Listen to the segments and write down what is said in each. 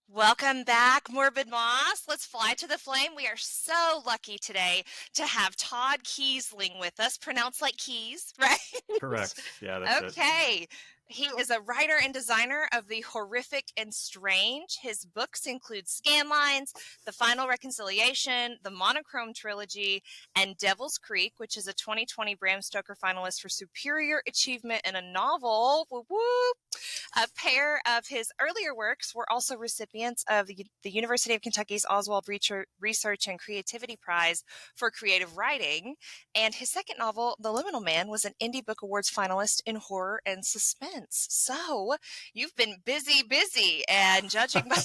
Welcome back, Morbid Moss. Let's fly to the flame. We are so lucky today to have Todd Keisling with us, pronounced like keys, right? Correct. Yeah, that's it. Okay. He is a writer and designer of the horrific and strange. His books include Scanlines, The Final Reconciliation, the Monochrome Trilogy, and Devil's Creek, which is a 2020 Bram Stoker finalist for Superior Achievement in a Novel. Whoop, whoop. A pair of his earlier works were also recipients of the University of Kentucky's Oswald Research and Creativity Prize for Creative Writing. And his second novel, The Liminal Man, was an Indie Book Awards finalist in horror and suspense. So you've been busy, and judging by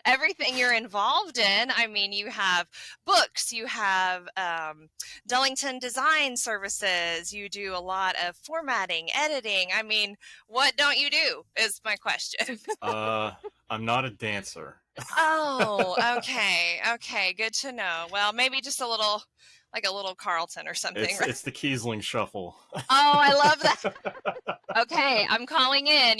everything you're involved in. I mean, you have books, you have Dullington Design Services, you do a lot of formatting, editing. I mean, what don't you do is my question. Uh, I'm not a dancer. Oh, okay, good to know. Well, maybe just like a little Carlton or something, It's right? it's the Keisling shuffle. Oh, I love that. Okay, I'm calling in.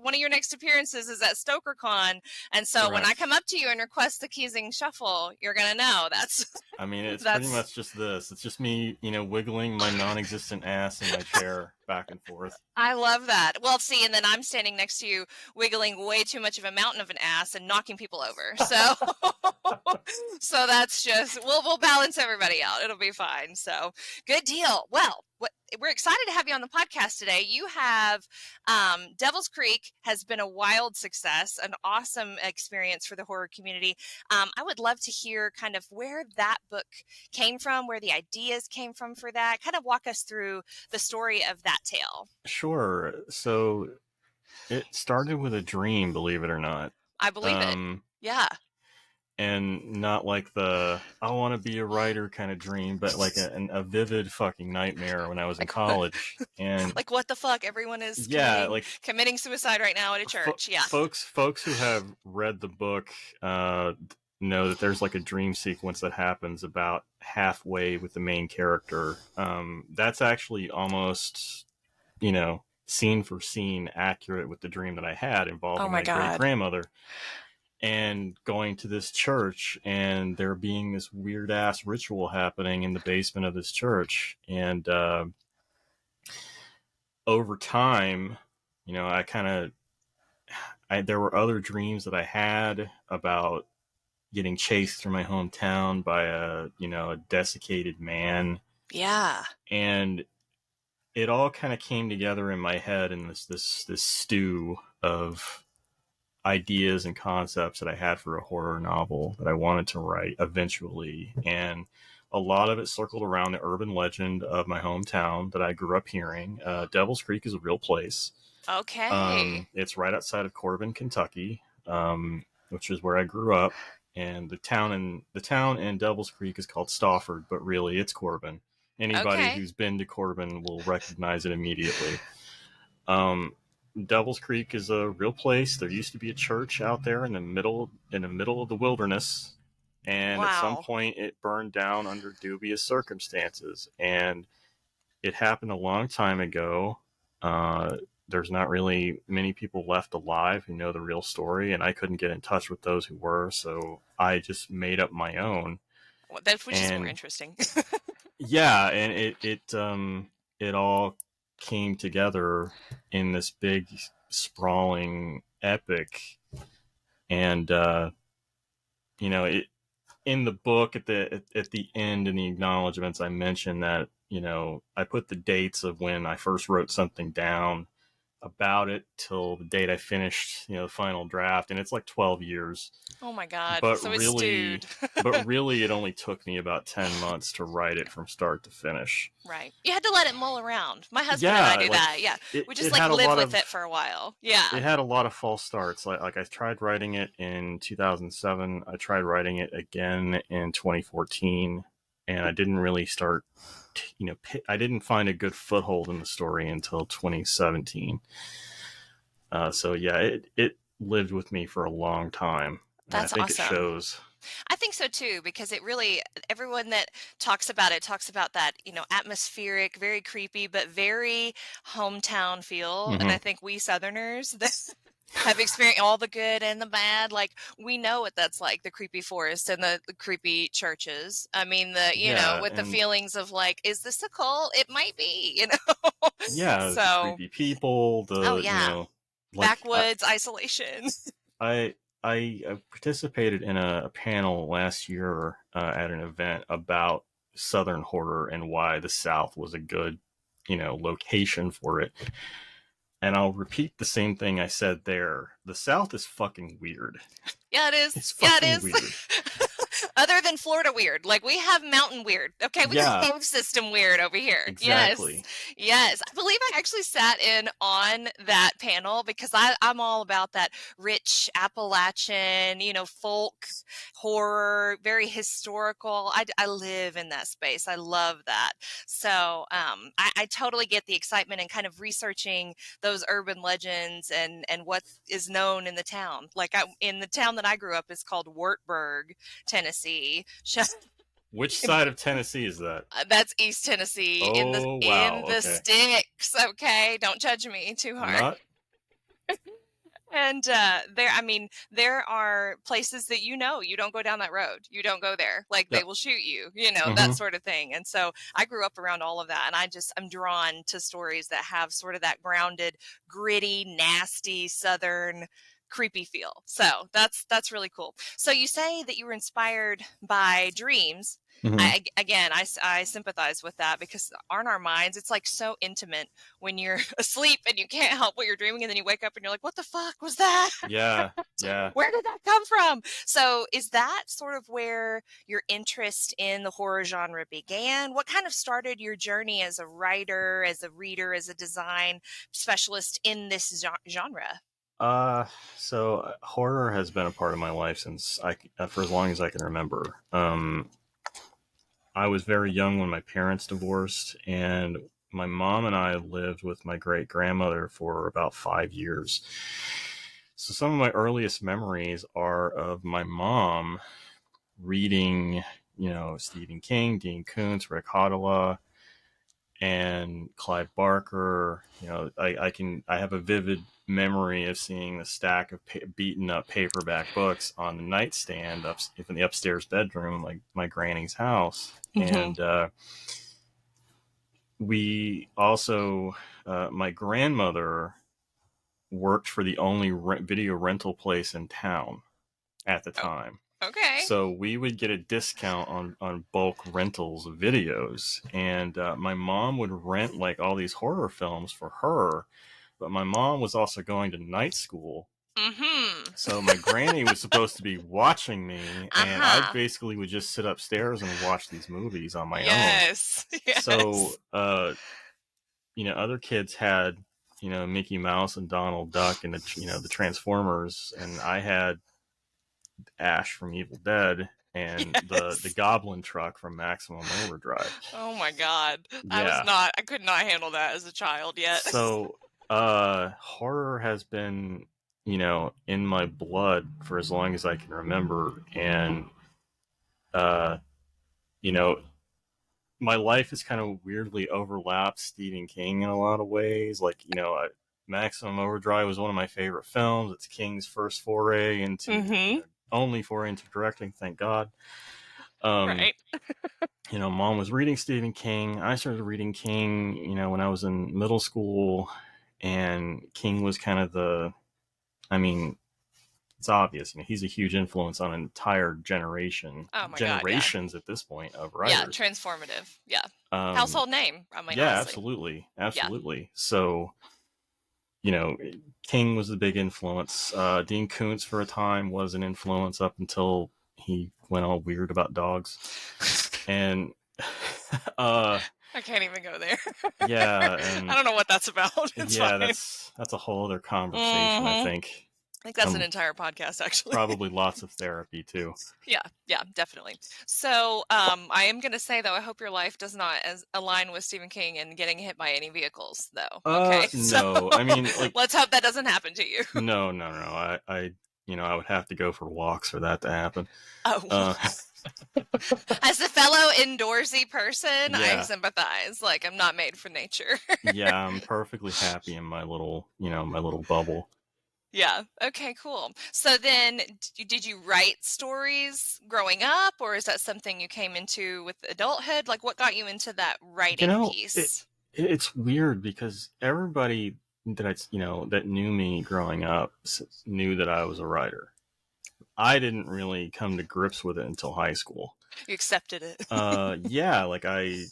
One of your next appearances is at StokerCon, and so when I Correct. come up to you and request the Keysing Shuffle, you're gonna know that's I mean, it's pretty that's. much just this. It's just me, wiggling my non-existent ass in my chair back and forth. I love that. Well, see, and then I'm standing next to you, wiggling way too much of a mountain of an ass and knocking people over. So, so that's just we'll balance everybody out. It'll be fine. So, good deal. Well, we're excited to have you on the podcast today. You have Devil's Creek has been a wild success, an awesome experience for the horror community. I would love to hear kind of where that book came from, where the ideas came from for that. Kind of walk us through the story of that tale. Sure. So it started with a dream, believe it or not. I believe it. Um, Yeah. and not like the I want to be a writer kind of dream, but like a vivid fucking nightmare when I was in Like college. And like what the fuck? Everyone is yeah, committing suicide right now at a church. Yeah. folks who have read the book know that there's like a dream sequence that happens about halfway with the main character. That's actually almost, scene for scene accurate with the dream that I had Oh involving my my great God. grandmother and going to this church and there being this weird ass ritual happening in the basement of this church. And over time, I kind of there were other dreams that I had about getting chased through my hometown by a desiccated man, Yeah. and it all kind of came together in my head in this stew of ideas and concepts that I had for a horror novel that I wanted to write eventually. And a lot of it circled around the urban legend of my hometown that I grew up hearing. Devil's Creek is a real place. Okay. It's right outside of Corbin, Kentucky, which is where I grew up. And the town in Devil's Creek is called Stafford, but really it's Corbin. Anybody Okay. who's been to Corbin will recognize it immediately. Um, Devil's Creek is a real place. There used to be a church out there in the middle of the wilderness, and at some Wow. point it burned down under dubious circumstances. And it happened a long time ago. Uh, there's not really many people left alive who know the real story, and I couldn't get in touch with those who were, so I just made up my own. Well, that which is more And interesting. yeah, and it all came together in this big sprawling epic. And it in the book at the end in the acknowledgments I mentioned that I put the dates of when I first wrote something down about it till the date I finished the final draft, and it's like 12 years. Oh my God. but So it's really stewed. but really it only took me about 10 months to write it from start to finish. Right. You had to let it mull around. My husband and I Yeah, do like that. Yeah. it, We just it like had a live lot with of it for a while. Yeah. it had a lot of false starts. Like I tried writing it in 2007. I tried writing it again in 2014, and I didn't really start. I didn't find a good foothold in the story until 2017. So yeah, it lived with me for a long time, and I That's think it awesome. shows. I think so too, because it really, everyone that talks about it talks about that, atmospheric, very creepy, but very hometown feel. And Hmm. I think we Southerners that have experienced all the good and the bad, like we know what that's like, the creepy forest and the creepy churches. I mean, Yeah, with the and feelings of like, is this a cult? It might be. yeah, the So, creepy people, oh the yeah, like backwoods isolation. I I participated in a panel last year at an event about Southern horror and why the South was a good, location for it. And I'll repeat the same thing I said there. The South is fucking weird. Yeah, it is. It's Yeah, it fucking is. weird. Other than Florida weird. Like we have mountain weird. Okay, we got Yeah, cave system weird over here. Yes. exactly. Yes. I believe I actually sat in on that panel because I'm all about that rich Appalachian, folk horror, very historical. I live in that space. I love that. So I totally get the excitement and kind of researching those urban legends and what is known in the town. Like in the town that I grew up is called Wartburg, Tennessee. Which side of Tennessee is that? That's East Tennessee in the Oh, wow. in the Okay. sticks. Okay, don't judge me too I'm hard. not. And there are places that you don't go down that road. You don't go there. Like they Yep. will shoot you, Hmm. that sort of thing. And so I grew up around all of that, and I'm drawn to stories that have sort of that grounded, gritty, nasty Southern creepy feel. So that's really cool. So you say that you were inspired by dreams. Hmm. I sympathize with that because aren't our minds, it's like so intimate when you're asleep and you can't help what you're dreaming, and then you wake up and you're like, what the fuck was that? Yeah, yeah. Where did that come from? So is that sort of where your interest in the horror genre began? What kind of started your journey as a writer, as a reader, as a design specialist in this genre? Uh, horror has been a part of my life since for as long as I can remember. I was very young when my parents divorced, and my mom and I lived with my great grandmother for about 5 years. So some of my earliest memories are of my mom reading, Stephen King, Dean Koontz, Rick Hotela, and Clive Barker. I have a vivid memory of seeing the stack of beaten up paperback books on the nightstand up in the upstairs bedroom, like my granny's house. Mm-hmm. And we also, my grandmother worked for the only video rental place in town at the time. Okay. So we would get a discount on bulk rentals of videos, and my mom would rent like all these horror films for her, but my mom was also going to night school. Mm-hmm. So my granny was supposed to be watching me, and I basically would just sit upstairs and watch these movies on my own. Yes. So, other kids had, Mickey Mouse and Donald Duck and the Transformers, and I had Ash from Evil Dead and the Goblin Truck from Maximum Overdrive. Oh my God. Yeah. I could not handle that as a child yet. So, horror has been, in my blood for as long as I can remember. And, my life has kind of weirdly overlapped Stephen King in a lot of ways. Like, Maximum Overdrive was one of my favorite films. It's King's first foray into, only foray into directing, thank God. Right. Mom was reading Stephen King. I started reading King, when I was in middle school, and King was kind of it's obvious, he's a huge influence on an entire generation, generations God, yeah. At this point of writers. Yeah, transformative. Yeah. Household name, I mean, yeah, honestly. absolutely. Yeah. So, King was the big influence. Dean Koontz for a time was an influence up until he went all weird about dogs. And I can't even go there. Yeah, and I don't know what that's about. It's fine. that's a whole other conversation. I think that's an entire podcast, actually. Probably lots of therapy too. Yeah, definitely. So I am going to say, though, I hope your life does not align with Stephen King and getting hit by any vehicles, though. Okay. No, I mean, let's hope that doesn't happen to you. No. I would have to go for walks for that to happen. Oh, as a fellow indoorsy person, I Yeah, sympathize. Like, I'm not made for nature. yeah, I'm perfectly happy in my little bubble. Yeah. Okay, cool. So then, did you write stories growing up, or is that something you came into with adulthood? Like, what got you into that You writing know, piece? it's weird because everybody that knew me growing up knew that I was a writer. I didn't really come to grips with it until high school. You accepted it. Yeah, like I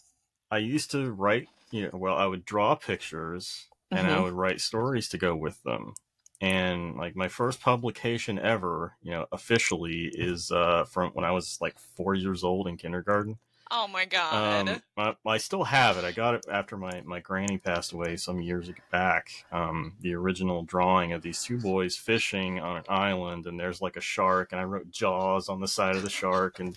used to write, well, I would draw pictures and I Hmm. would write stories to go with them. And like my first publication ever, officially is from when I was like 4 years old in kindergarten. Oh my God. I still have it. I got it after my granny passed away some years back. The original drawing of these two boys fishing on an island, and there's like a shark, and I wrote Jaws on the side of the shark, and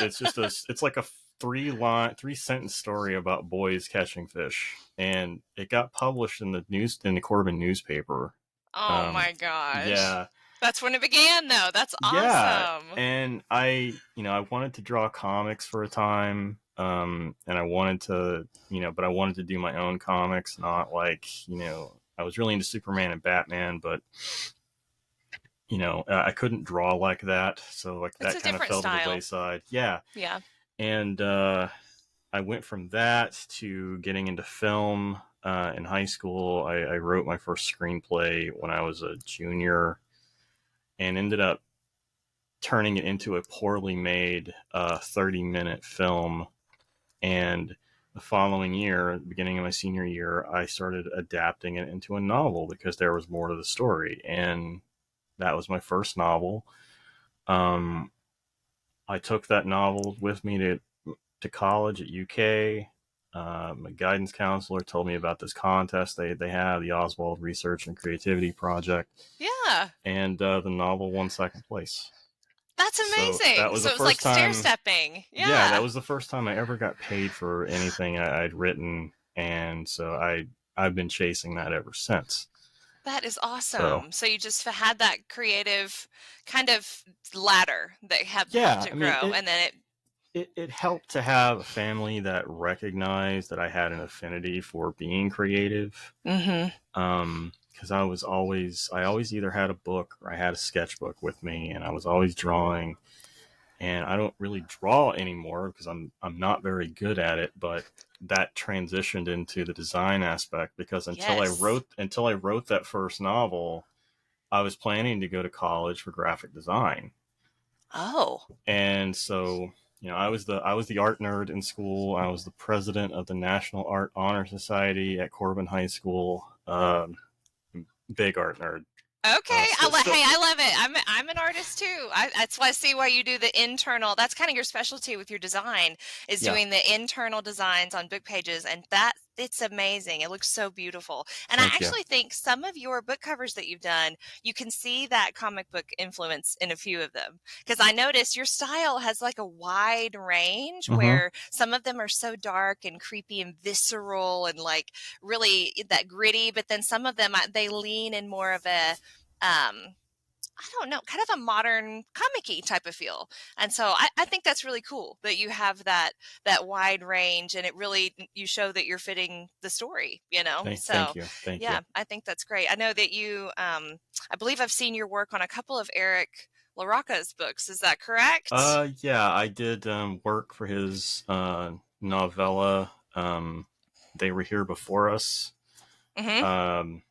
it's like a three sentence story about boys catching fish, and it got published in the Corbin newspaper. Oh Um, my gosh. yeah, That's when it began, though. That's yeah, awesome. and I wanted to draw comics for a time, and I wanted to, but I wanted to do my own comics, not like, I was really into Superman and Batman, but I couldn't draw like that, so like It's that a kind of different fell to the style. wayside. Yeah, Yeah. and I went from that to getting into film. In high school, I wrote my first screenplay when I was a junior, and ended up turning it into a poorly made 30-minute film. And the following year, at the beginning of my senior year, I started adapting it into a novel because there was more to the story. And that was my first novel. Um, I took that novel with me to college at UK. My guidance counselor told me about this contest they have, the Oswald Research and Creativity Project, Yeah. and the novel won second place. That's So that amazing. was the So it's like first stair time. stepping. Yeah, that Yeah. was the first time I ever got paid for anything I'd written, and so I've been chasing that ever since. That is So awesome. So you just had that creative kind of ladder that have helped yeah, it I mean grow, and then it. it helped to have a family that recognized that I had an affinity for being creative. Hmm. Because I always either had a book or I had a sketchbook with me, and I was always drawing. And I don't really draw anymore because I'm not very good at it, but that transitioned into the design aspect because Yes. until I wrote that first novel, I was planning to go to college for graphic design. Oh. And so, I was the art nerd in school. I was the president of the National Art Honor Society at Corbin High School. Big art nerd. Okay, Still, hey, I love it. I'm an artist too. That's why I see why you do the internal. That's kind of your specialty with your design is yeah. doing the internal designs on book pages, and that it's amazing. It looks so beautiful. And I Thank you. actually think some of your book covers that you've done, you can see that comic book influence in a few of them. Because I noticed your style has like a wide range Mm-hmm. where some of them are so dark and creepy and visceral and like really that gritty, but then some of them they lean in more of a I don't know, kind of a modern comic-y type of feel. And so I think that's really cool that you have that wide range and it really you show that you're fitting the story, you know? Thank So you. Thank you. yeah, I think that's great. I know that you I believe I've seen your work on a couple of Eric LaRocca's books. Is that correct? Yeah, I did work for his novella. They were here before us. Mm-hmm. Um,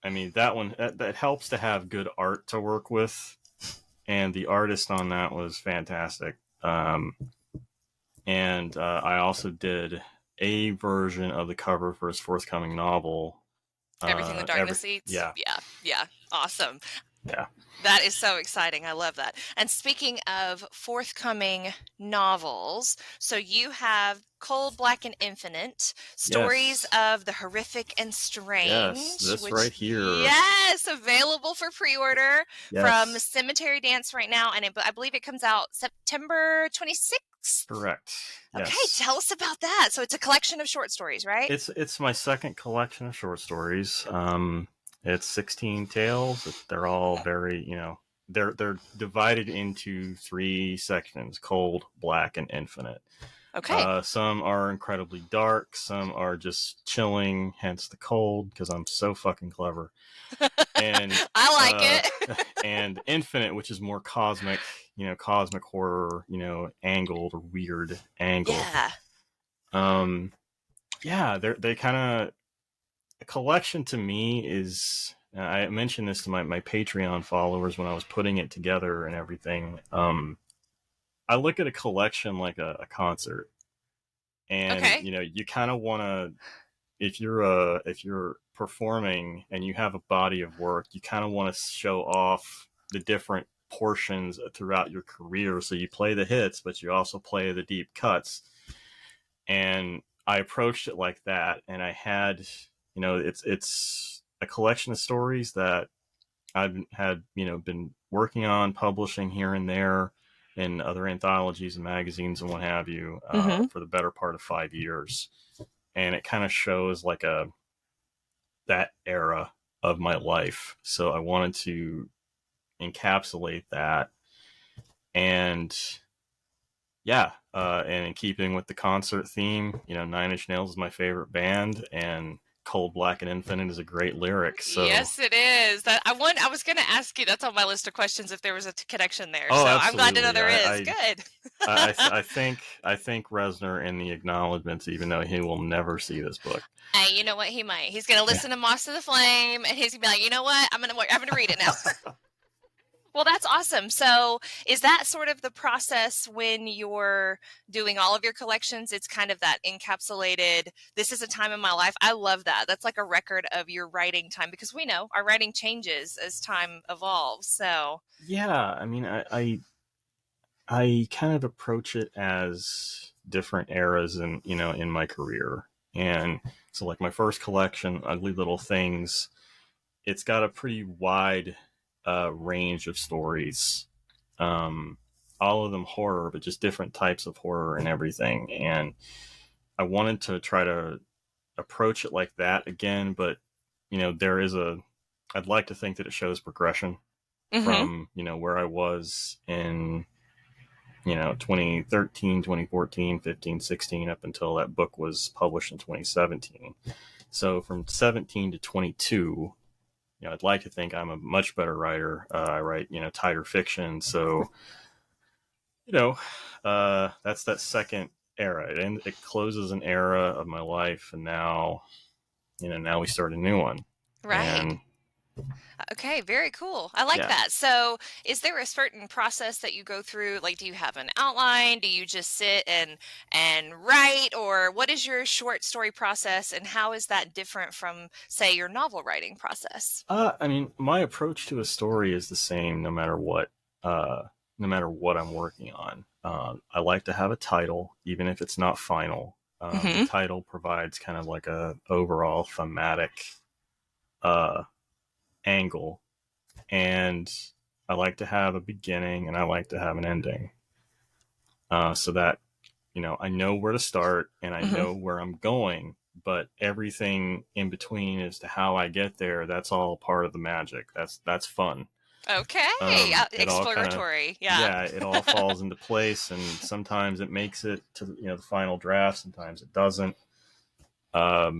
I mean, that one that helps to have good art to work with, and the artist on that was fantastic. And I also did a version of the cover for his forthcoming novel. Everything the Every Darkness Eats. Yeah, Yeah, yeah. Awesome. yeah, That is so exciting. I love that. And speaking of forthcoming novels, so you have Cold, Black, and Infinite, Stories yes, of the Horrific and yes. Strange, This right which, here. yes, available for pre order from Yes, Cemetery Dance right now. And I believe it comes out September 26th. correct. Okay, Yes. tell us about that. So it's a collection of short stories, right? It's my second collection of short stories. It's 16 tales. They're all very, they're divided into 3 sections: cold, black, and infinite. Okay. Some are incredibly dark. Some are just chilling, hence the cold, because I'm so fucking clever. And I like it. and infinite, which is more cosmic, cosmic horror, angled or weird angle. Yeah. Yeah, they kind of, a collection to me is, I mentioned this to my Patreon followers when I was putting it together and everything. I look at a collection like a concert, and Okay. you kind of want to, if you're performing and you have a body of work, you kind of want to show off the different portions throughout your career. So you play the hits, but you also play the deep cuts. And I approached it like that, and I had, it's a collection of stories that I've had, been working on publishing here and there in other anthologies and magazines and what have you, for the better part of 5 years. And it kind of shows like that era of my life. So I wanted to encapsulate that. And yeah, and in keeping with the concert theme, Nine Inch Nails is my favorite band, and Cold, Black, and Infinite is a great lyric. So Yes, it is. I was going to ask you. That's on my list of questions if there was a connection there. oh, So I'm glad to know absolutely. there is. Good. I think Reznor in the acknowledgments, even though he will never see this book. Hey, you know what? He might. He's going to listen to Moths to the Flame, and he's going to be like, you know what? I'm going to read it now. Well, that's awesome. So is that sort of the process when you're doing all of your collections? It's kind of that encapsulated, this is a time in my life. I love that. That's like a record of your writing time, because we know our writing changes as time evolves. So Yeah, I mean, I kind of approach it as different eras in my career. And so like my first collection, Ugly Little Things, it's got a pretty wide range of stories. All of them horror, but just different types of horror and everything. And I wanted to try to approach it like that again, but I'd like to think that it shows progression from, where I was in 2013, 2014, 15, 16, up until that book was published in 2017. So from 17 to 22, I'd like to think I'm a much better writer. I write, tighter fiction. So, that's that second era. It closes an era of my life, and now we start a new one. right. And Okay, very cool. I like yeah. that. So, is there a certain process that you go through? Like, do you have an outline? Do you just sit and write, or what is your short story process, and how is that different from, say, your novel writing process? I mean, my approach to a story is the same no matter what. No matter what I'm working on. I like to have a title, even if it's not final. The title provides kind of like a overall thematic angle, and I like to have a beginning and I like to have an ending, so that I know where to start and I know where I'm going, but everything in between as to how I get there, that's all part of the magic. That's fun. Okay, exploratory. Yeah. It all falls into place, and sometimes it makes it to the final draft, sometimes it doesn't. But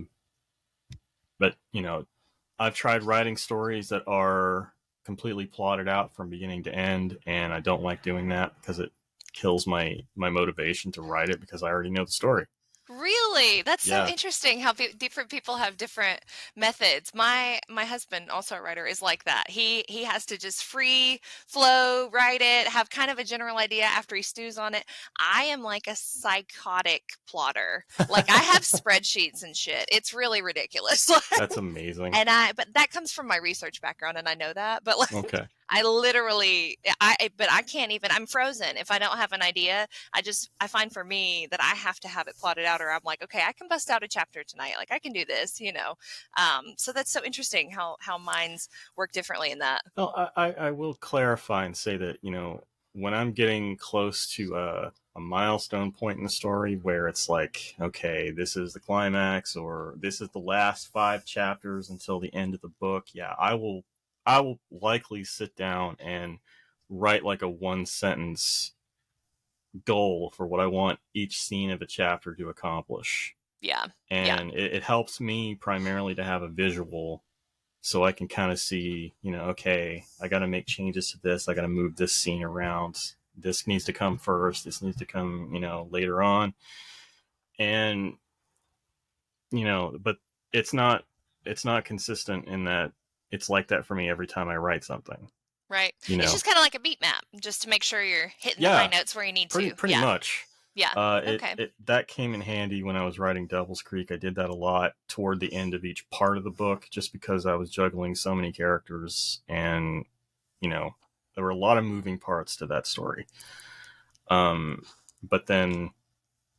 I've tried writing stories that are completely plotted out from beginning to end, and I don't like doing that because it kills my motivation to write it, because I already know the story. Really? That's so Yeah. interesting how different people have different methods. My husband, also a writer, is like that. He has to just free flow, write it, have kind of a general idea after he stews on it. I am like a psychotic plotter. Like, I have spreadsheets and shit. It's really ridiculous. That's amazing. But that comes from my research background, and I know that. But like, Okay. but I can't even. I'm frozen if I don't have an idea. I find for me that I have to have it plotted out, or I'm like, okay, I can bust out a chapter tonight. Like, I can do this, So that's so interesting how minds work differently in that. Well, I will clarify and say that when I'm getting close to a milestone point in the story where it's like, okay, this is the climax, or this is the last 5 chapters until the end of the book. Yeah, I will likely sit down and write like a 1 sentence goal for what I want each scene of a chapter to accomplish. Yeah. And it helps me primarily to have a visual, so I can kind of see, okay, I got to make changes to this. I got to move this scene around. This needs to come first. This needs to come, later on. And, but it's not consistent in that it's like that for me every time I write something. Right. It's just kind of like a beat map, just to make sure you're hitting the high notes where you need to. Pretty much. Yeah. Okay. That came in handy when I was writing Devil's Creek. I did that a lot toward the end of each part of the book, just because I was juggling so many characters, and there were a lot of moving parts to that story. But then,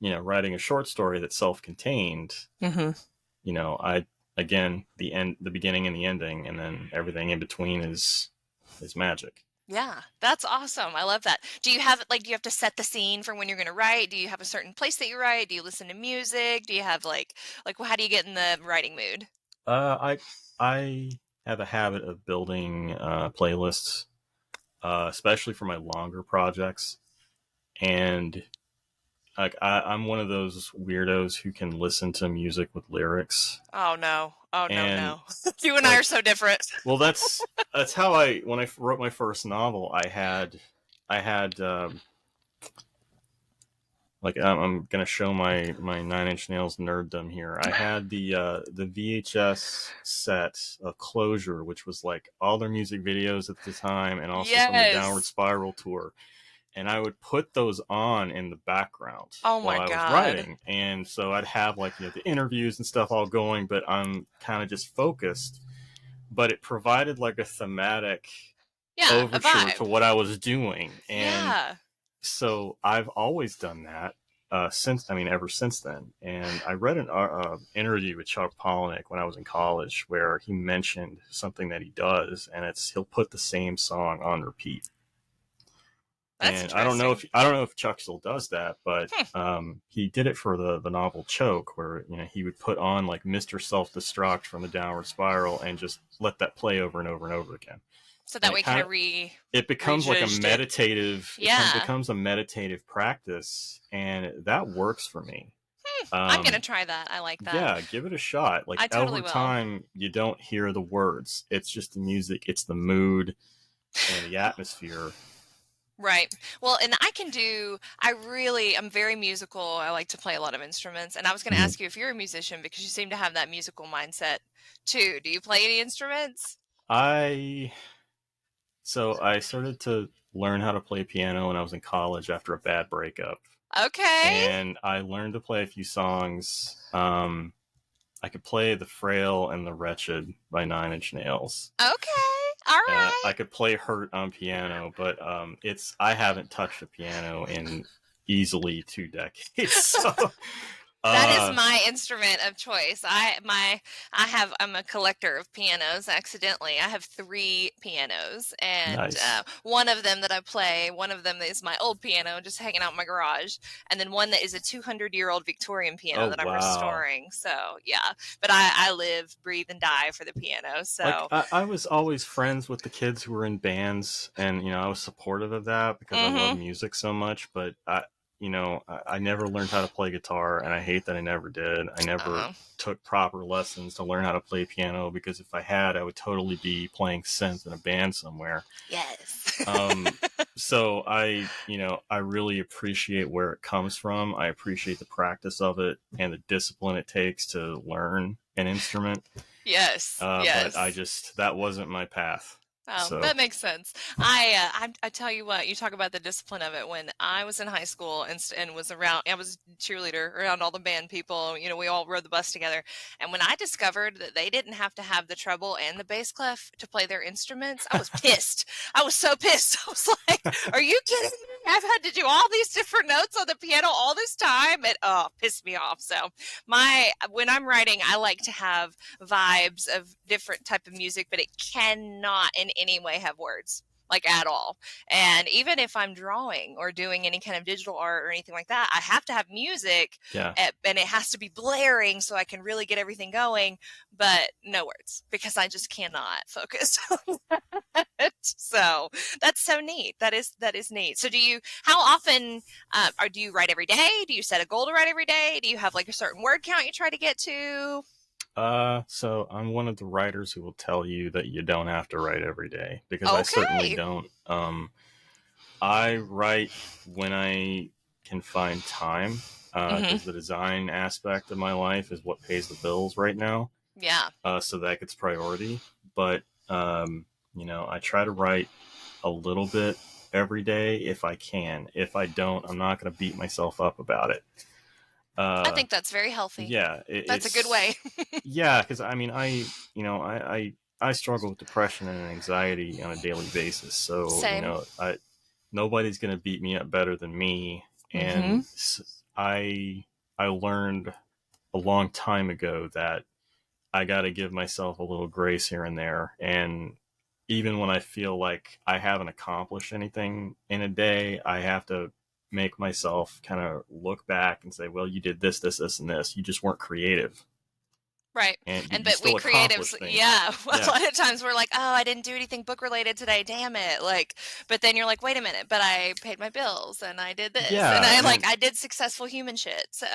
writing a short story that's self-contained, I again, the beginning and the ending, and then everything in between is magic. Yeah, that's awesome. I love that. Do you have do you have to set the scene for when you're going to write? Do you have a certain place that you write? Do you listen to music? Do you have how do you get in the writing mood? I have a habit of building playlists, especially for my longer projects, and I'm one of those weirdos who can listen to music with lyrics. Oh no! No! You and I are so different. Well, that's how when I wrote my first novel, I had I'm gonna show my 9 Inch Nails nerddom here. I had the VHS set of Closure, which was like all their music videos at the time, and also from the Downward Spiral tour. And I would put those on in the background while I was writing. And so I'd have the interviews and stuff all going, but I'm kind of just focused. But it provided a thematic overture to what I was doing. And so I've always done that ever since then. And I read an interview with Chuck Palahniuk when I was in college, where he mentioned something that he does, and he'll put the same song on repeat. And I don't know if Chuck still does that, but he did it for the novel Choke, where he would put on Mr. Self-Destruct from the Downward Spiral and just let that play over and over and over again. So that way, it becomes like a meditative. It becomes a meditative practice, and that works for me. I'm gonna try that. I like that. Yeah, give it a shot. I totally over time, you don't hear the words. It's just the music. It's the mood and the atmosphere. Right. Well, and I'm very musical. I like to play a lot of instruments. And I was going to ask you if you're a musician, because you seem to have that musical mindset too. Do you play any instruments? So I started to learn how to play piano when I was in college after a bad breakup. Okay. And I learned to play a few songs. I could play The Frail and The Wretched by 9 Inch Nails. Okay. All right. I could play Hurt on piano, but I haven't touched a piano in easily 2 decades. So that is my instrument of choice. I'm a collector of pianos. Accidentally, I have 3 pianos, and nice. One of them that I play, one of them is my old piano, just hanging out in my garage, and then one that is a 200-year-old Victorian piano that I'm restoring. So yeah, but I live, breathe, and die for the piano. So I was always friends with the kids who were in bands, and I was supportive of that because I love music so much. But I never learned how to play guitar, and I hate that I never did. I never took proper lessons to learn how to play piano, because if I had, I would totally be playing synth in a band somewhere. Yes. So I really appreciate where it comes from. I appreciate the practice of it and the discipline it takes to learn an instrument. Yes. But that wasn't my path. Oh, that makes sense. I tell you what, you talk about the discipline of it. When I was in high school and was around, I was a cheerleader around all the band people. We all rode the bus together. And when I discovered that they didn't have to have the treble and the bass clef to play their instruments, I was pissed. I was so pissed. I was like, "Are you kidding me? I've had to do all these different notes on the piano all this time." It pissed me off. So when I'm writing, I like to have vibes of different type of music, but it cannot in any way have words. like at all. And even if I'm drawing or doing any kind of digital art or anything like that, I have to have music, Yeah. and it has to be blaring so I can really get everything going, but no words, because I just cannot focus on that. So that's so neat. That is neat. So how often, or do you write every day? Do you set a goal to write every day? Do you have like a certain word count you try to get to? So I'm one of the writers who will tell you that you don't have to write every day, because I certainly Okay. don't. I write when I can find time, Mm-hmm. because the design aspect of my life is what pays the bills right now. Yeah. So that gets priority. But, I try to write a little bit every day if I can. If I don't, I'm not going to beat myself up about it. I think that's very healthy. Yeah, That's a good way. yeah, because I mean, I struggle with depression and anxiety on a daily basis. So Same. nobody's gonna beat me up better than me. Mm-hmm. And I learned a long time ago that I got to give myself a little grace here and there. And even when I feel like I haven't accomplished anything in a day, I have to make myself kind of look back and say, well, you did this, this, this, and this. You just weren't creative. Right. And And you but we still creatives, accomplished things. yeah, a Yeah. lot of times we're like, oh, I didn't do anything book related today, damn it. Like, but then you're like, wait a minute, but I paid my bills and I did this and Yeah. I did successful human shit. So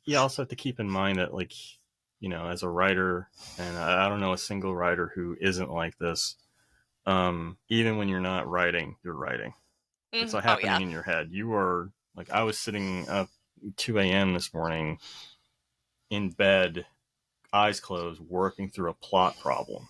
You also have to keep in mind that, like, as a writer, and I don't know a single writer who isn't like this. Even when you're not writing, you're writing. It's all oh yeah. happening in your head. You are like, I was sitting up 2 a.m. this morning in bed, eyes closed, working through a plot problem.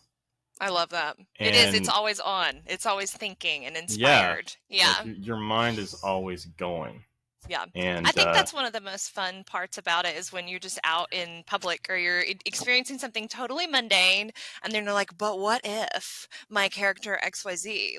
I love that. It is. It's And always on. It's always thinking and yeah, inspired. like Yeah. your mind is always going. Yeah. I And think that's one of the most fun parts about it is when you're just out in public or you're experiencing something totally mundane and then you're like, but what if my character XYZ?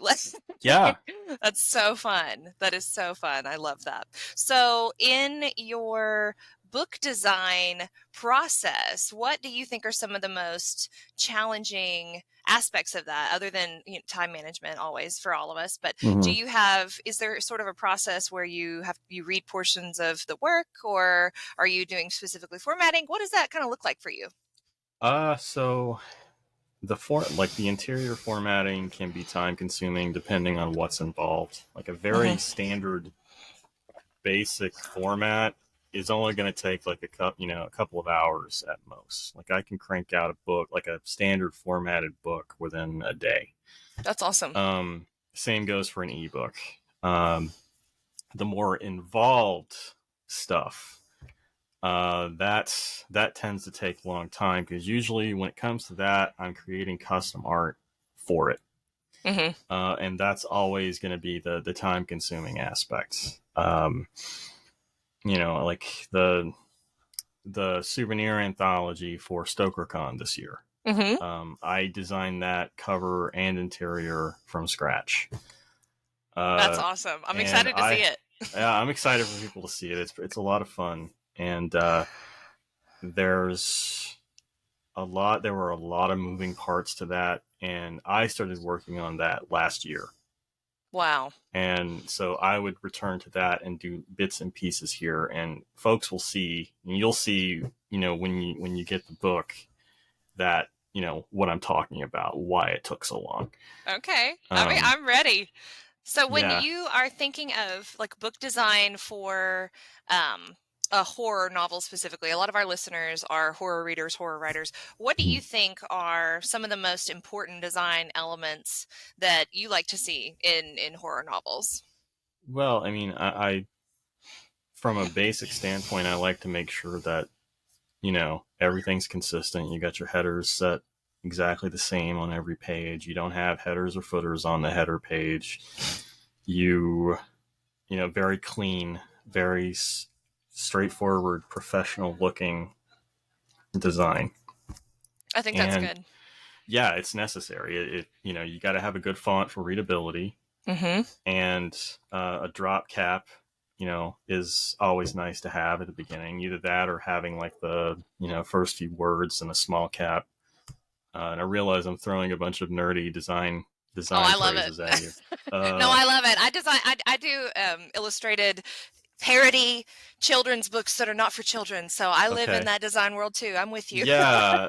yeah. That's so fun. That is so fun. I love that. So, in your book design process, what do you think are some of the most challenging aspects of that, other than time management, always for all of us? But Mhm. is there sort of a process where you read portions of the work, or are you doing specifically formatting? What does that kind of look like for you? So the interior formatting can be time consuming depending on what's involved. Like a very Hmm. standard basic format is only going to take like a couple of hours at most. Like I can crank out a book, like a standard formatted book, within a day. That's awesome. Same goes for an ebook. The more involved stuff, that tends to take a long time, because usually when it comes to that, I'm creating custom art for it. Hmm. And that's always going to be the time consuming aspect. Like the souvenir anthology for StokerCon this year. Hmm. I designed that cover and interior from scratch. That's Uh, awesome. I'm and excited to see it. yeah, I'm excited for people to see it. It's a lot of fun, and there's there were a lot of moving parts to that, and I started working on that last year. Wow. And so I would return to that and do bits and pieces here, and folks will see, and you'll see, when you get the book, that what I'm talking about, why it took so long. Okay. I mean, Um, I'm ready. So when yeah. you are thinking of like book design for um, a horror novel specifically, a lot of our listeners are horror readers, horror writers. What do you think are some of the most important design elements that you like to see in horror novels? Well, I mean, I from a basic standpoint, I like to make sure that everything's consistent. You got your headers set exactly the same on every page. You don't have headers or footers on the header page. Very clean, very straightforward, professional looking design. I think that's And good. yeah, it's necessary. You got to have a good font for readability, Mm-hmm. and a drop cap, is always nice to have at the beginning. Either that or having like the first few words in a small cap. And I realize I'm throwing a bunch of nerdy design Oh, design I love it. praises at you. No, I love it. I do illustrated parody children's books that are not for children. So I live in Okay. that design world too. I'm with you. Yeah,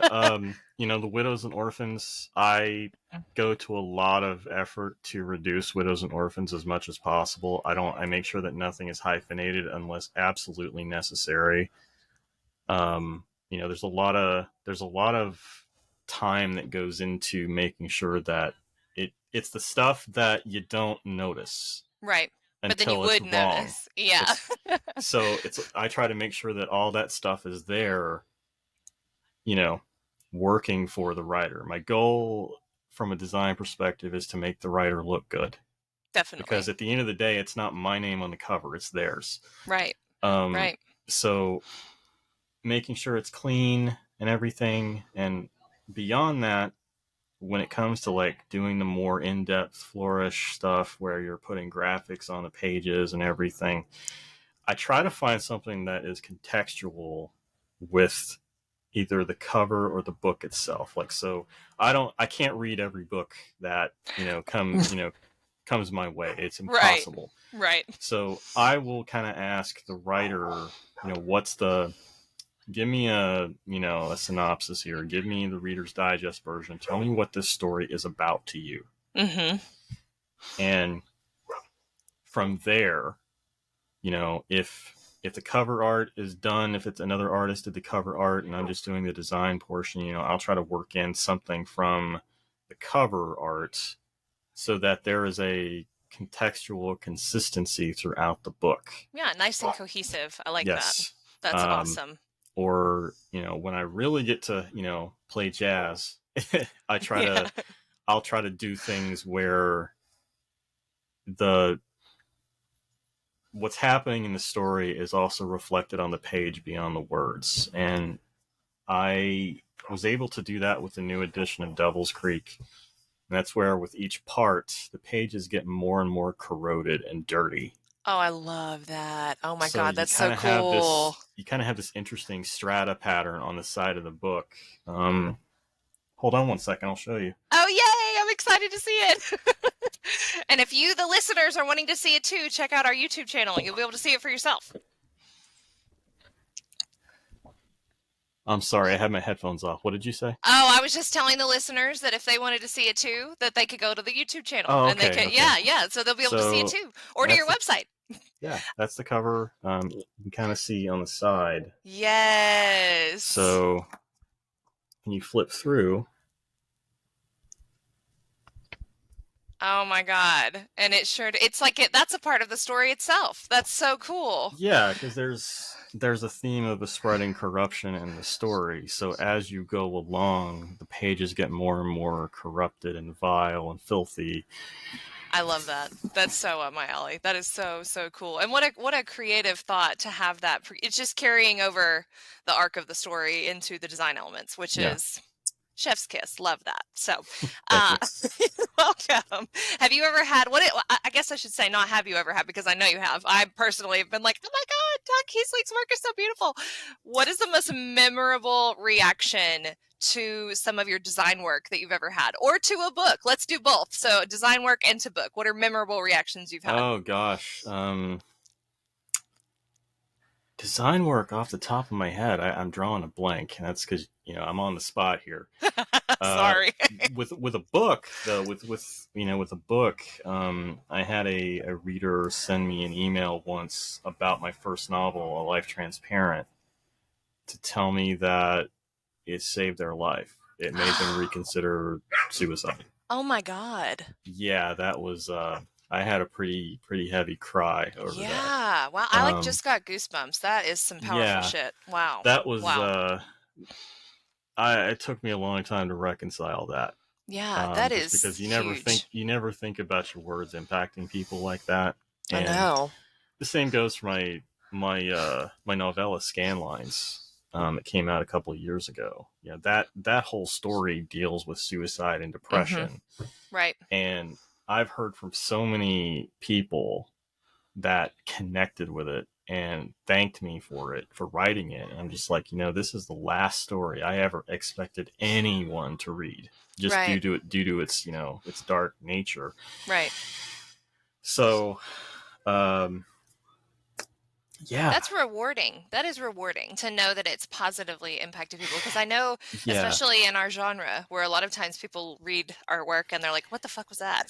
the widows and orphans, I go to a lot of effort to reduce widows and orphans as much as possible. I make sure that nothing is hyphenated unless absolutely necessary. There's a lot of time that goes into making sure that it's the stuff that you don't notice Right. But then you until it's would wrong. notice. Yeah. I try to make sure that all that stuff is there, you know, working for the writer. My goal from a design perspective is to make the writer look good. Definitely. Because at the end of the day, it's not my name on the cover, it's theirs. Right. Right. So making sure it's clean and everything. And beyond that, when it comes to like doing the more in-depth flourish stuff where you're putting graphics on the pages and everything, I try to find something that is contextual with either the cover or the book itself. Like, so I can't read every book that, comes my way. It's impossible. Right. So I will kind of ask the writer, give me a synopsis here. Give me the Reader's Digest version. Tell me what this story is about to you. Mm-hmm. And from there, if the cover art is done, if it's another artist did the cover art and I'm just doing the design portion, I'll try to work in something from the cover art so that there is a contextual consistency throughout the book. Yeah, nice and cohesive. I like yes. that. That's awesome. Or, when I really get to, play jazz, I'll try to do things where what's happening in the story is also reflected on the page beyond the words. And I was able to do that with the new edition of Devil's Creek. And that's where with each part, the pages get more and more corroded and dirty. Oh, I love that. Oh my God, that's so cool. You kind of have this interesting strata pattern on the side of the book. Hold on one second, I'll show you. Oh, yay! I'm excited to see it. And if you, the listeners, are wanting to see it too, check out our YouTube channel. You'll be able to see it for yourself. I'm sorry, I had my headphones off. What did you say? Oh, I was just telling the listeners that if they wanted to see it too, that they could go to the YouTube channel. Oh, okay, and they can, okay. Yeah. So they'll be able to see it too. Or to your website. Yeah, that's the cover. You can kind of see on the side. Yes. So when you flip through. Oh my God. And it's like that's a part of the story itself. That's so cool. Yeah, because there's a theme of the spreading corruption in the story. So as you go along, the pages get more and more corrupted and vile and filthy. I love that. That's so up my alley. That is so cool. And what a creative thought to have that. It's just carrying over the arc of the story into the design elements, which is chef's kiss. Love that. So, welcome. Have you ever had I guess I should say not have you ever had, because I know you have. I personally have been like, oh my God, Todd Keisling's work is so beautiful. What is the most memorable reaction to some of your design work that you've ever had, or to a book? Let's do both. So design work and to book. What are memorable reactions you've had? Oh gosh. Design work off the top of my head, I'm drawing a blank, and that's because I'm on the spot here. Sorry. with a book though, with a book, I had a reader send me an email once about my first novel, A Life Transparent, to tell me that it saved their life. It made them reconsider suicide. Oh my God. Yeah, that was. I had a pretty heavy cry over that. Yeah, wow. I just got goosebumps. That is some powerful shit. Wow. That was. Wow. It took me a long time to reconcile that. Yeah, that is because huge. you never think about your words impacting people like that. And I know. The same goes for my novella Scanlines. It came out a couple of years ago. Yeah, that whole story deals with suicide and depression. Mm-hmm. Right. And I've heard from so many people that connected with it and thanked me for writing it. And I'm just like, this is the last story I ever expected anyone to read, just Right. due to its, its dark nature. Right. So, yeah, That's rewarding. That is rewarding to know that it's positively impacted people. Because I know, especially in our genre, where a lot of times people read our work and they're like, what the fuck was that?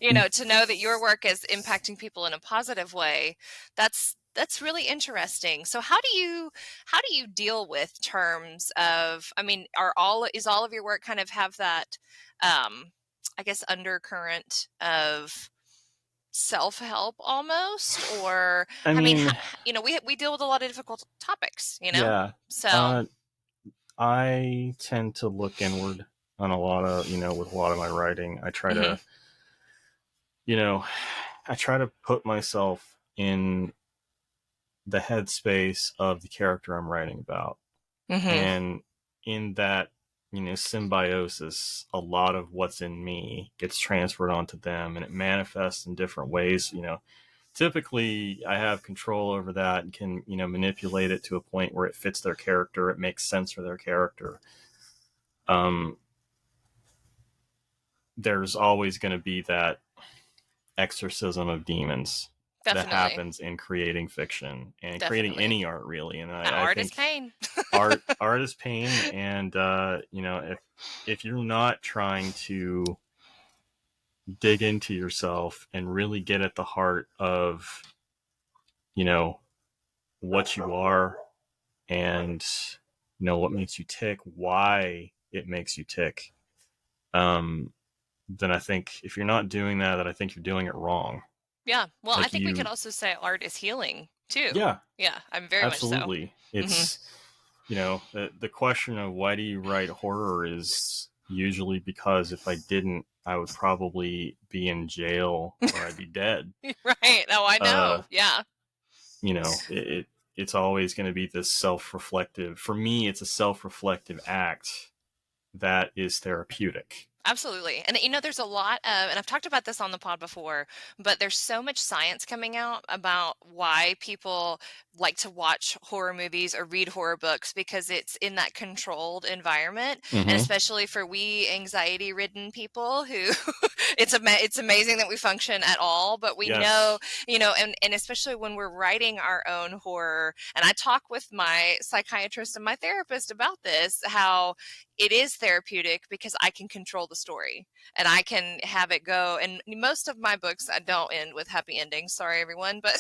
To know that your work is impacting people in a positive way, that's really interesting. So how do you deal with terms of, I mean, is all of your work kind of have that, I guess, undercurrent of self-help almost? Or I I mean, mean, we deal with a lot of difficult topics, yeah, so I tend to look inward on a lot of, with a lot of my writing. I try to, I try to put myself in the headspace of the character I'm writing about. And in that, symbiosis, a lot of what's in me gets transferred onto them, and it manifests in different ways. Typically I have control over that and can, manipulate it to a point where it fits their character. It makes sense for their character. There's always going to be that exorcism of demons that happens in creating fiction and creating any art, really. And I think is pain. art is pain. And, if you're not trying to dig into yourself and really get at the heart of, what you are and, what makes you tick, why it makes you tick, then I think if you're not doing that, I think you're doing it wrong. Yeah. Well, I think we could also say art is healing too. Yeah. Yeah. I'm very absolutely. much So. It's, the question of why do you write horror is usually because if I didn't, I would probably be in jail or I'd be dead. Right. Oh, I know. Yeah. It's always going to be this self-reflective. For me, it's a self-reflective act that is therapeutic. Absolutely. And there's a lot of, and I've talked about this on the pod before, but there's so much science coming out about why people like to watch horror movies or read horror books, because it's in that controlled environment. And especially for we anxiety ridden people who it's amazing that we function at all, but we know, and especially when we're writing our own horror. And I talk with my psychiatrist and my therapist about this, how it is therapeutic because I can control the story and I can have it go. And most of my books, I don't end with happy endings. Sorry, everyone, but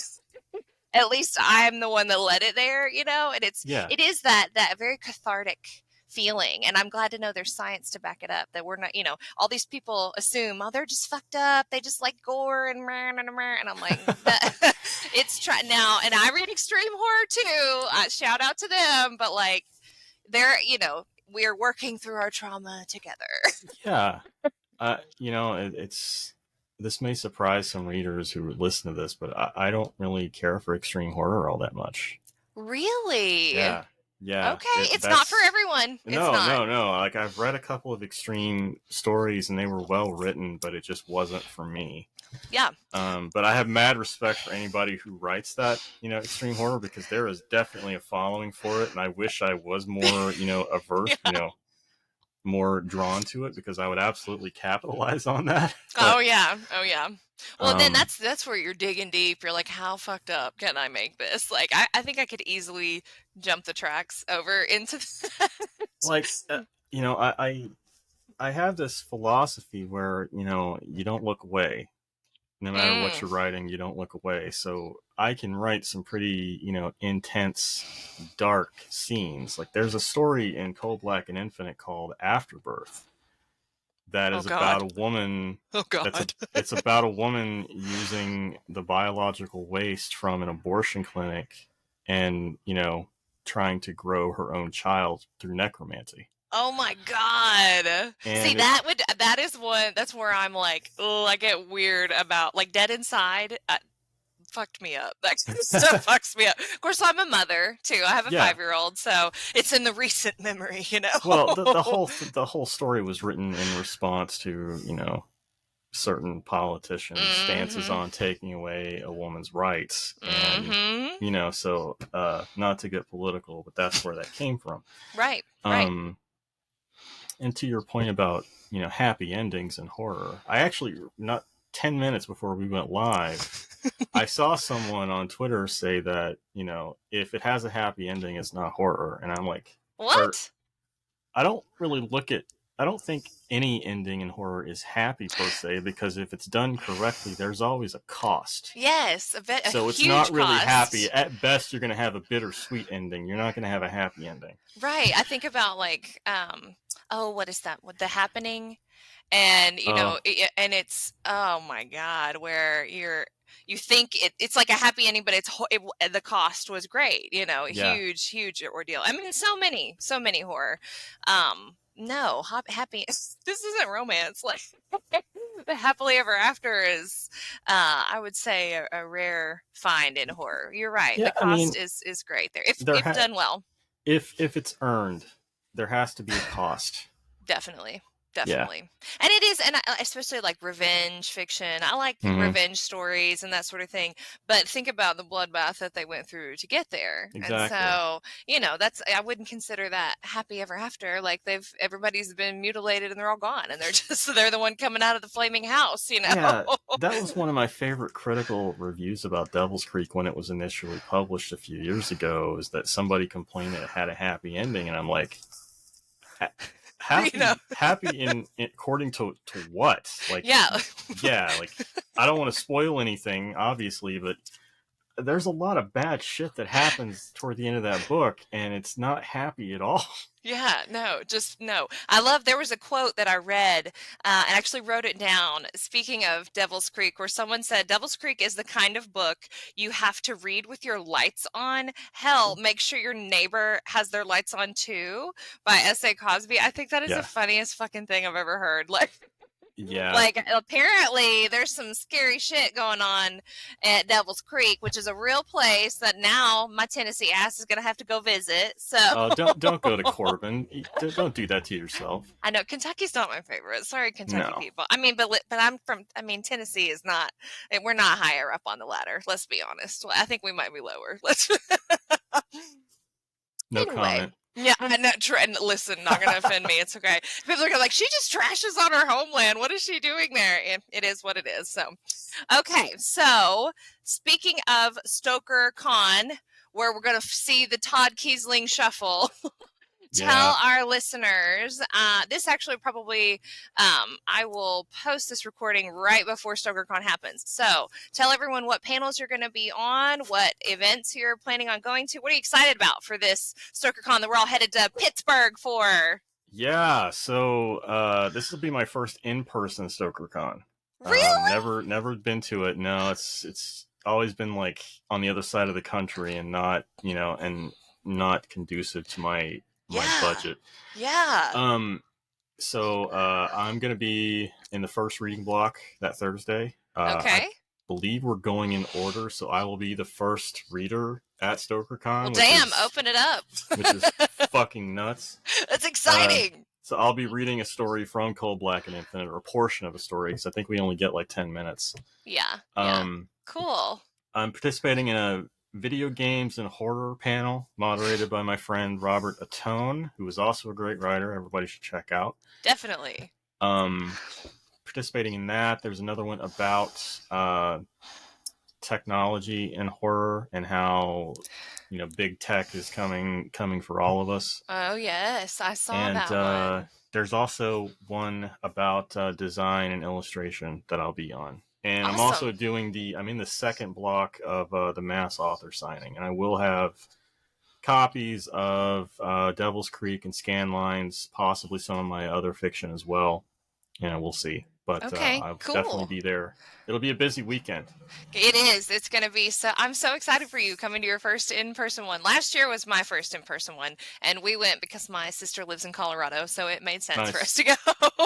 at least I'm the one that let it there, and it is that very cathartic feeling. And I'm glad to know there's science to back it up, that we're not, all these people assume, oh, they're just fucked up. They just like gore and I'm like, it's now. And I read extreme horror too. Shout out to them, but like they're, we're working through our trauma together. Yeah. This may surprise some readers who listen to this, but I don't really care for extreme horror all that much. Really? Yeah. Okay. It's not for everyone. No. Like I've read a couple of extreme stories and they were well written, but it just wasn't for me. Yeah. But I have mad respect for anybody who writes that, extreme horror, because there is definitely a following for it. And I wish I was more, averse, more drawn to it, because I would absolutely capitalize on that. But, oh yeah. Well, then that's where you're digging deep. You're like, how fucked up can I make this? Like, I think I could easily jump the tracks over into that. Like, I have this philosophy where, you don't look away. No matter what you're writing, you don't look away. So I can write some pretty, intense, dark scenes. Like there's a story in Cold Black and Infinite called Afterbirth that is about a woman. Oh God. It's about a woman using the biological waste from an abortion clinic and, trying to grow her own child through necromancy. Oh my God. And see, that's where I'm like, oh, I get weird about, like, Dead Inside fucked me up. That stuff fucks me up. Of course, I'm a mother too. I have a 5-year-old, so it's in the recent memory, Well, the whole story was written in response to, certain politicians' stances on taking away a woman's rights. And, you know, so not to get political, but that's where that came from. Right. And to your point about, you know, happy endings in horror, I actually, not 10 minutes before we went live, I saw someone on Twitter say that, you know, if it has a happy ending, it's not horror. And I'm like, what? I don't think any ending in horror is happy per se, because if it's done correctly, there's always a cost. Yes, so it's not really happy. At best, you're going to have a bittersweet ending. You're not going to have a happy ending. Right. I think about like, what is that? What, The Happening? And you know, and it's, oh my God, where you think it's like a happy ending, but the cost was great. You know, huge ordeal. I mean, so many horror. No, happy. This isn't romance. Like the happily ever after is, I would say, a rare find in horror. You're right. Yeah, the cost is great there if done well. If it's earned, there has to be a cost. Definitely. Yeah. And it is, and especially like revenge fiction. I like revenge stories and that sort of thing. But think about the bloodbath that they went through to get there. Exactly. And so, you know, I wouldn't consider that happy ever after. Like everybody's been mutilated and they're all gone, and they're the one coming out of the flaming house. You know. Yeah, that was one of my favorite critical reviews about Devil's Creek when it was initially published a few years ago. Is that somebody complained that it had a happy ending, and I'm like. Happy in according to what? Like, like I don't want to spoil anything, obviously, but there's a lot of bad shit that happens toward the end of that book, and it's not happy at all. Yeah, no. There was a quote that I read and actually wrote it down. Speaking of Devil's Creek, where someone said, Devil's Creek is the kind of book you have to read with your lights on. Hell, make sure your neighbor has their lights on too, by S.A. Cosby. I think that is the funniest fucking thing I've ever heard. Like apparently there's some scary shit going on at Devil's Creek, which is a real place that now my Tennessee ass is gonna have to go visit. So don't go to Corbin. Don't do that to yourself. I know Kentucky's not my favorite. Sorry, Kentucky people. I mean, but I'm from. I mean, Tennessee is not. We're not higher up on the ladder. Let's be honest. I think we might be lower. No comment. Yeah, I'm not trying. Listen, not going to offend me. It's okay. People are like, she just trashes on her homeland. What is she doing there? It is what it is. So, okay. So, speaking of Stoker Con, where we're going to see the Todd Keisling shuffle. Tell our listeners, this actually probably, I will post this recording right before StokerCon happens. So tell everyone what panels you're going to be on, what events you're planning on going to. What are you excited about for this StokerCon that we're all headed to Pittsburgh for? Yeah, so this will be my first in-person StokerCon. Really? Never been to it. No, it's always been like on the other side of the country and not, you know, and not conducive to my budget. Yeah. So I'm gonna be in the first reading block that Thursday. Okay. I believe we're going in order, so I will be the first reader at StokerCon. Well, damn, open it up. Which is fucking nuts. That's exciting. So I'll be reading a story from Cold Black and Infinite, or a portion of a story, because I think we only get like 10 minutes. Yeah. Cool. I'm participating in a video games and horror panel moderated by my friend Robert Atone, who is also a great writer. Everybody should check out. Definitely. Participating in that. There's another one about technology and horror and how, you know, big tech is coming for all of us. Oh yes, I saw that one. There's also one about design and illustration that I'll be on. And awesome. I'm also I'm in the second block of the mass author signing, and I will have copies of Devil's Creek and Scanlines, possibly some of my other fiction as well. You know, we'll see. But I'll definitely be there. It'll be a busy weekend. It is. It's going to be. So I'm so excited for you coming to your first in-person one. Last year was my first in-person one, and we went because my sister lives in Colorado, so it made sense for us to go.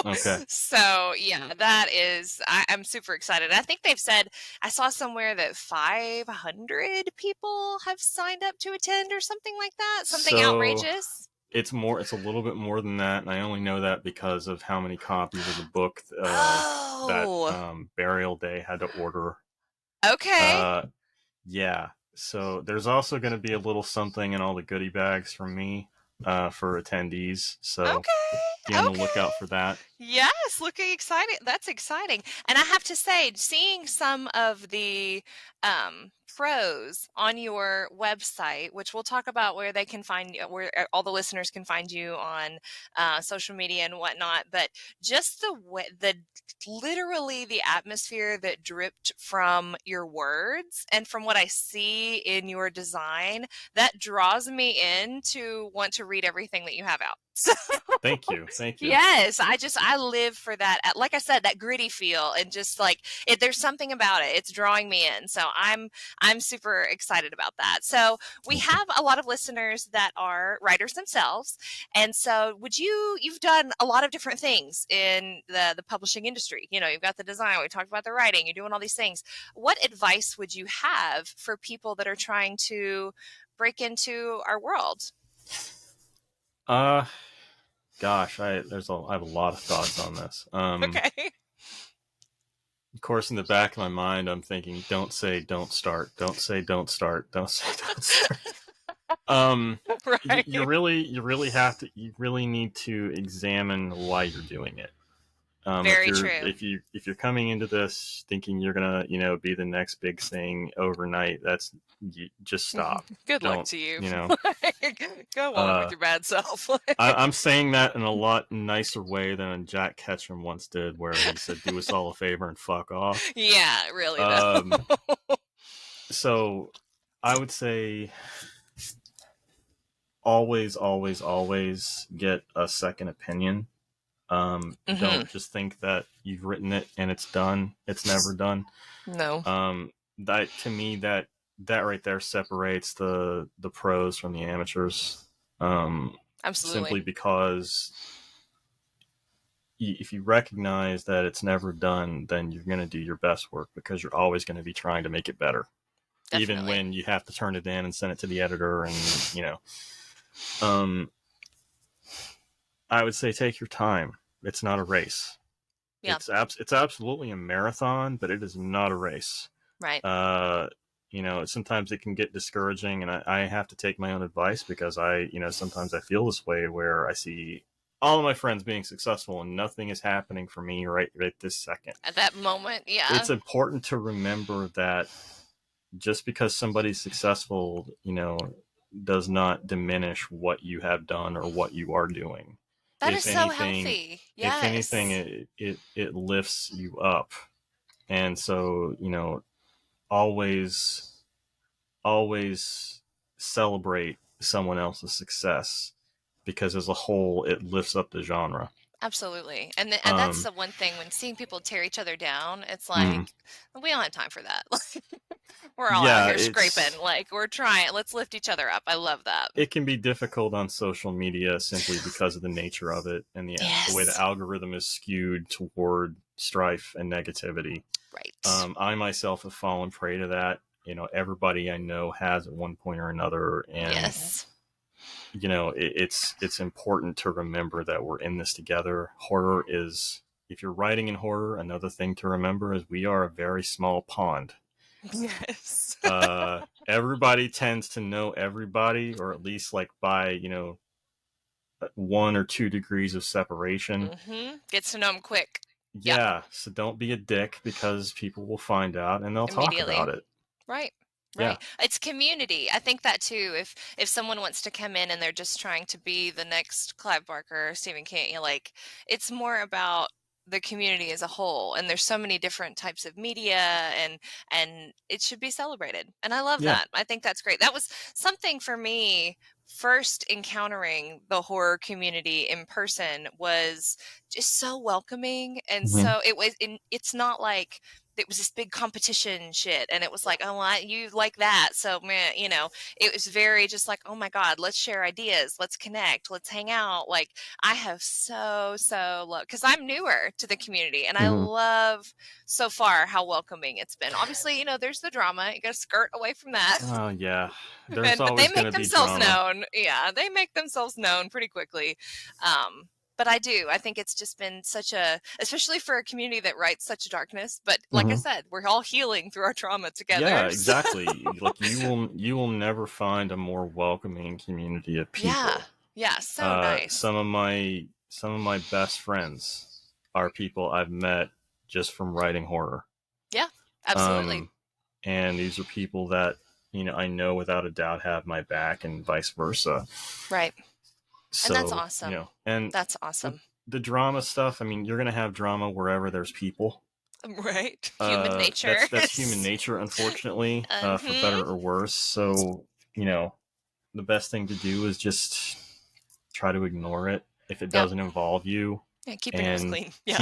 Okay. So yeah, that is. I'm super excited. I think they've said, I saw somewhere that 500 people have signed up to attend or something like that. Something outrageous. It's a little bit more than that, and I only know that because of how many copies of the book that Oh, Burial Day had to order. okay. Uh, yeah. So there's also going to be a little something in all the goodie bags from me for attendees. So be Okay. on the lookout Okay. for that. Yes, looking excited. That's exciting. And I have to say, seeing some of the pros on your website, which we'll talk about where they can find you, where all the listeners can find you on social media and whatnot, but just the way, literally the atmosphere that dripped from your words and from what I see in your design, that draws me in to want to read everything that you have out. So Thank you. Thank you. yes, I live for that. Like I said, that gritty feel and just like there's something about it. It's drawing me in. So I'm super excited about that. So we Thank you. have a lot of listeners that are writers themselves. And so you've done a lot of different things in the publishing industry. You know, you've got the design, we talked about the writing, you're doing all these things. What advice would you have for people that are trying to break into our world? Uh, Gosh, I have a lot of thoughts on this. Okay. Of course, in the back of my mind, I'm thinking, don't say, don't start, don't say, don't start, don't say, don't start. Right. You really need to examine why you're doing it. Very true. If you're coming into this thinking you're gonna, be the next big thing overnight, just stop. Good luck Don't, to you. you know. Go on with Uh, your bad self. I'm saying that in a lot nicer way than Jack Ketchum once did, where he said, "Do us all a favor and fuck off." Yeah, really Um, though. so I would say always, always, always get a second opinion. Hmm. Don't just think that you've written it and it's done. It's never done. No, That to me, that right there separates the pros from the amateurs. absolutely. Simply because if you recognize that it's never done, then you're going to do your best work because you're always going to be trying to make it better, even Definitely. when you have to turn it in and send it to the editor. And um, I would say take your time. It's not a race. Yeah, It's absolutely a marathon, but it is not a race. right. Uh, Sometimes it can get discouraging, and I have to take my own advice because sometimes I feel this way where I see all of my friends being successful and nothing is happening for me right this second. At that moment, yeah. It's important to remember that just because somebody's successful, does not diminish what you have done or what you are doing. That is If so anything, healthy. if anything, Yes. it lifts you up. And so, always always celebrate someone else's success because as a whole it lifts up the genre. Absolutely. And that's Um, the one thing when seeing people tear each other down, it's mm, like we don't have time for that. We're all out yeah, here scraping, like we're trying. Let's lift each other up. I love that. it can be difficult on social media simply because of the nature of it and the way the Yes. algorithm is skewed toward strife and negativity. Right. I myself have fallen prey to that. Everybody I know has at one point or another, and Yes. it's important to remember that we're in this together. Horror is, if you're writing in horror, another thing to remember is we are a very small pond. Yes. Everybody tends to know everybody, or at least like by 1 or 2 degrees of separation. Gets to know them quick. Yeah, Yeah, so don't be a dick because people will find out and they'll talk immediately. about it. Right. Yeah. Right. It's community. I think that too. If someone wants to come in and they're just trying to be the next Clive Barker or Stephen King, like it's more about the community as a whole. And there's so many different types of media and it should be celebrated. And I love Yeah. that. I think that's great. That was something for me first encountering the horror community in person was just so welcoming and Mhm. so it's not like it was this big competition shit, and it was like, oh, you like that, so man, it was very just like, oh my God, let's share ideas, let's connect, let's hang out. Like, I have so love, because I'm newer to the community, and I love so far how welcoming it's been. Obviously, there's the drama, you gotta skirt away from that. Oh yeah, there's But they always going make to be themselves drama. known. Yeah, they make themselves known pretty quickly. But I think it's just been such especially for a community that writes such darkness. But like I said, we're all healing through our trauma together. Yeah, so- exactly. Like you will never find a more welcoming community of people. Yeah, so nice. Some of my best friends are people I've met just from writing horror. Yeah, absolutely. And these are people that, I know without a doubt have my back, and vice versa. Right. So, and that's awesome. And that's awesome. The drama stuff, I mean, you're going to have drama wherever there's people. Right. Human nature. That's human nature, unfortunately, for better or worse. So, the best thing to do is just try to ignore it if it doesn't involve you. Yeah, keep your nose clean. Yeah.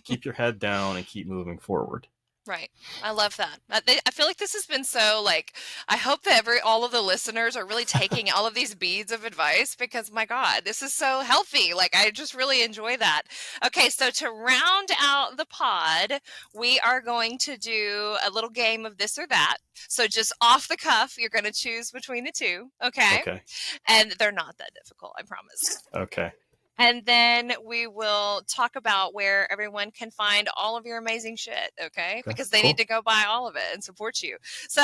Keep your head down and keep moving forward. Right. I love that. I feel like this has been so, like, I hope that all of the listeners are really taking all of these beads of advice, because my God, this is so healthy. Like, I just really enjoy that. Okay. So to round out the pod, we are going to do a little game of this or that. So just off the cuff, you're going to choose between the two. Okay. Okay. And they're not that difficult, I promise. Okay. And then we will talk about where everyone can find all of your amazing shit, okay? Because they need to go buy all of it and support you. So,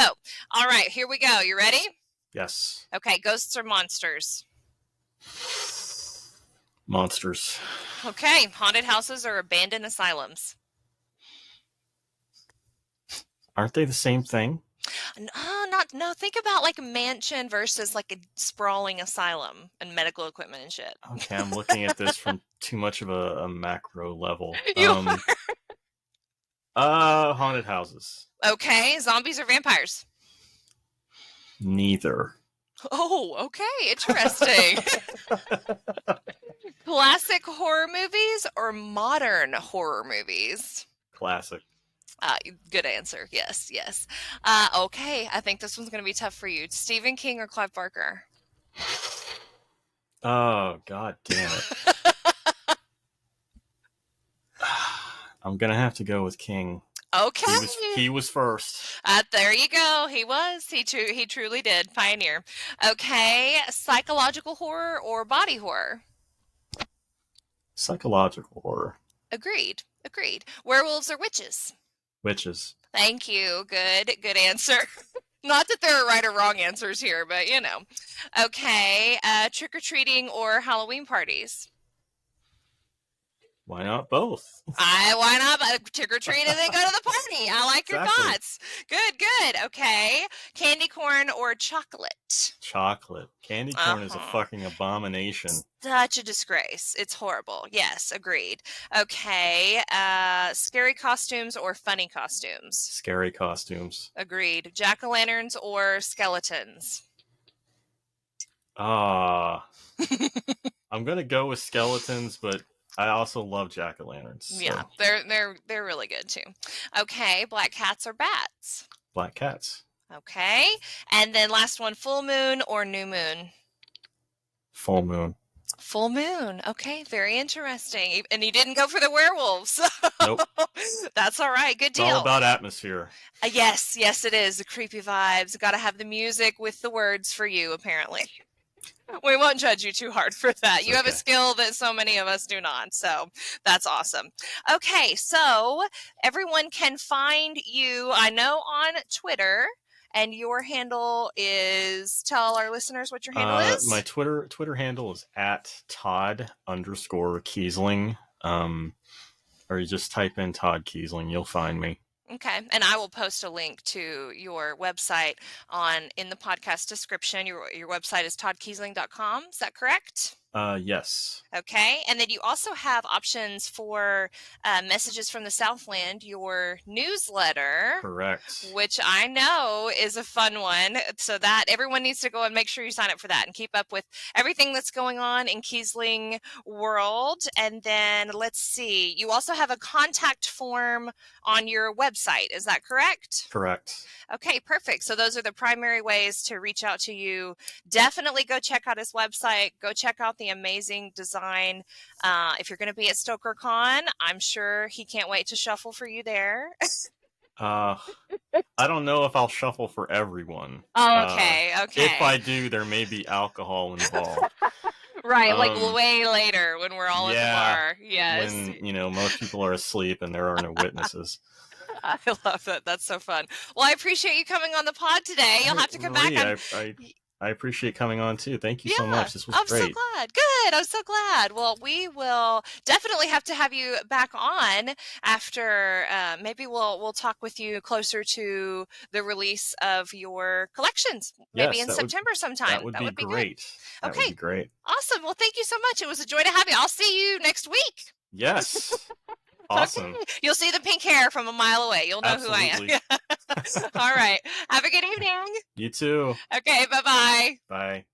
all right, here we go. You ready? Yes. Okay, ghosts or monsters? Monsters. Okay, haunted houses or abandoned asylums? Aren't they the same thing? No, think about like a mansion versus like a sprawling asylum and medical equipment and shit. Okay, I'm looking at this from too much of a macro level. Haunted houses. Okay, zombies or vampires? Neither. Oh, okay, interesting. Classic horror movies or modern horror movies? Classic. Good answer. Yes. Okay, I think this one's going to be tough for you. Stephen King or Clive Barker? Oh, God damn it. I'm going to have to go with King. Okay. He was first. There you go. He was. He truly did. Pioneer. Okay, psychological horror or body horror? Psychological horror. Agreed. Werewolves or witches? Witches. Thank you. Good answer. Not that there are right or wrong answers here, but Okay, trick-or-treating or Halloween parties? Why not both? Why not trick-or-treat and then go to the party? I like your thoughts. Good. Okay, candy corn or chocolate? Chocolate. Candy corn is a fucking abomination. Such a disgrace. It's horrible. Yes, agreed. Okay, scary costumes or funny costumes? Scary costumes. Agreed. Jack-o'-lanterns or skeletons? I'm gonna go with skeletons, but I also love jack-o'-lanterns. So. Yeah, they're really good too. Okay, black cats or bats? Black cats. Okay, and then last one, full moon or new moon? Full moon. Full moon. Okay, very interesting. And you didn't go for the werewolves. Nope. That's all right. Good deal. It's all about atmosphere. Yes, it is. The creepy vibes. Got to have the music with the words for you, apparently. We won't judge you too hard for that. You have a skill that so many of us do not. So that's awesome. Okay, so everyone can find you, I know, on Twitter. And your handle is, tell our listeners what your handle is. My Twitter handle is @Todd_Keisling. Or you just type in Todd Keisling, you'll find me. Okay, and I will post a link to your website in the podcast description. Your website is toddkeisling.com. Is that correct? Yes. Okay, and then you also have options for Messages from the Southland, your newsletter, Correct. which I know is a fun one. So that everyone needs to go and make sure you sign up for that and keep up with everything that's going on in Keisling world. And then let's see, you also have a contact form on your website. Is that correct? Correct. Okay, perfect. So those are the primary ways to reach out to you. Definitely go check out his website. Go check out the amazing design. If you're going to be at StokerCon, I'm sure he can't wait to shuffle for you there. I don't know if I'll shuffle for everyone. Oh, okay, okay. If I do, there may be alcohol involved. Right, like way later when we're all at the bar. Yes. When, most people are asleep and there are no witnesses. I love that. That's so fun. Well, I appreciate you coming on the pod today. You'll have to come back. I appreciate coming on too. Thank you so much. This was great. I'm so glad. Good. I'm so glad. Well, we will definitely have to have you back on after. Maybe we'll talk with you closer to the release of your collections. Maybe in September sometime. That would be great. Good. Okay. That would be great. Awesome. Well, thank you so much. It was a joy to have you. I'll see you next week. Yes. Awesome. Okay. You'll see the pink hair from a mile away. You'll know Absolutely. who I am. All right. Have a good evening. You too. Okay. Bye-bye. Bye.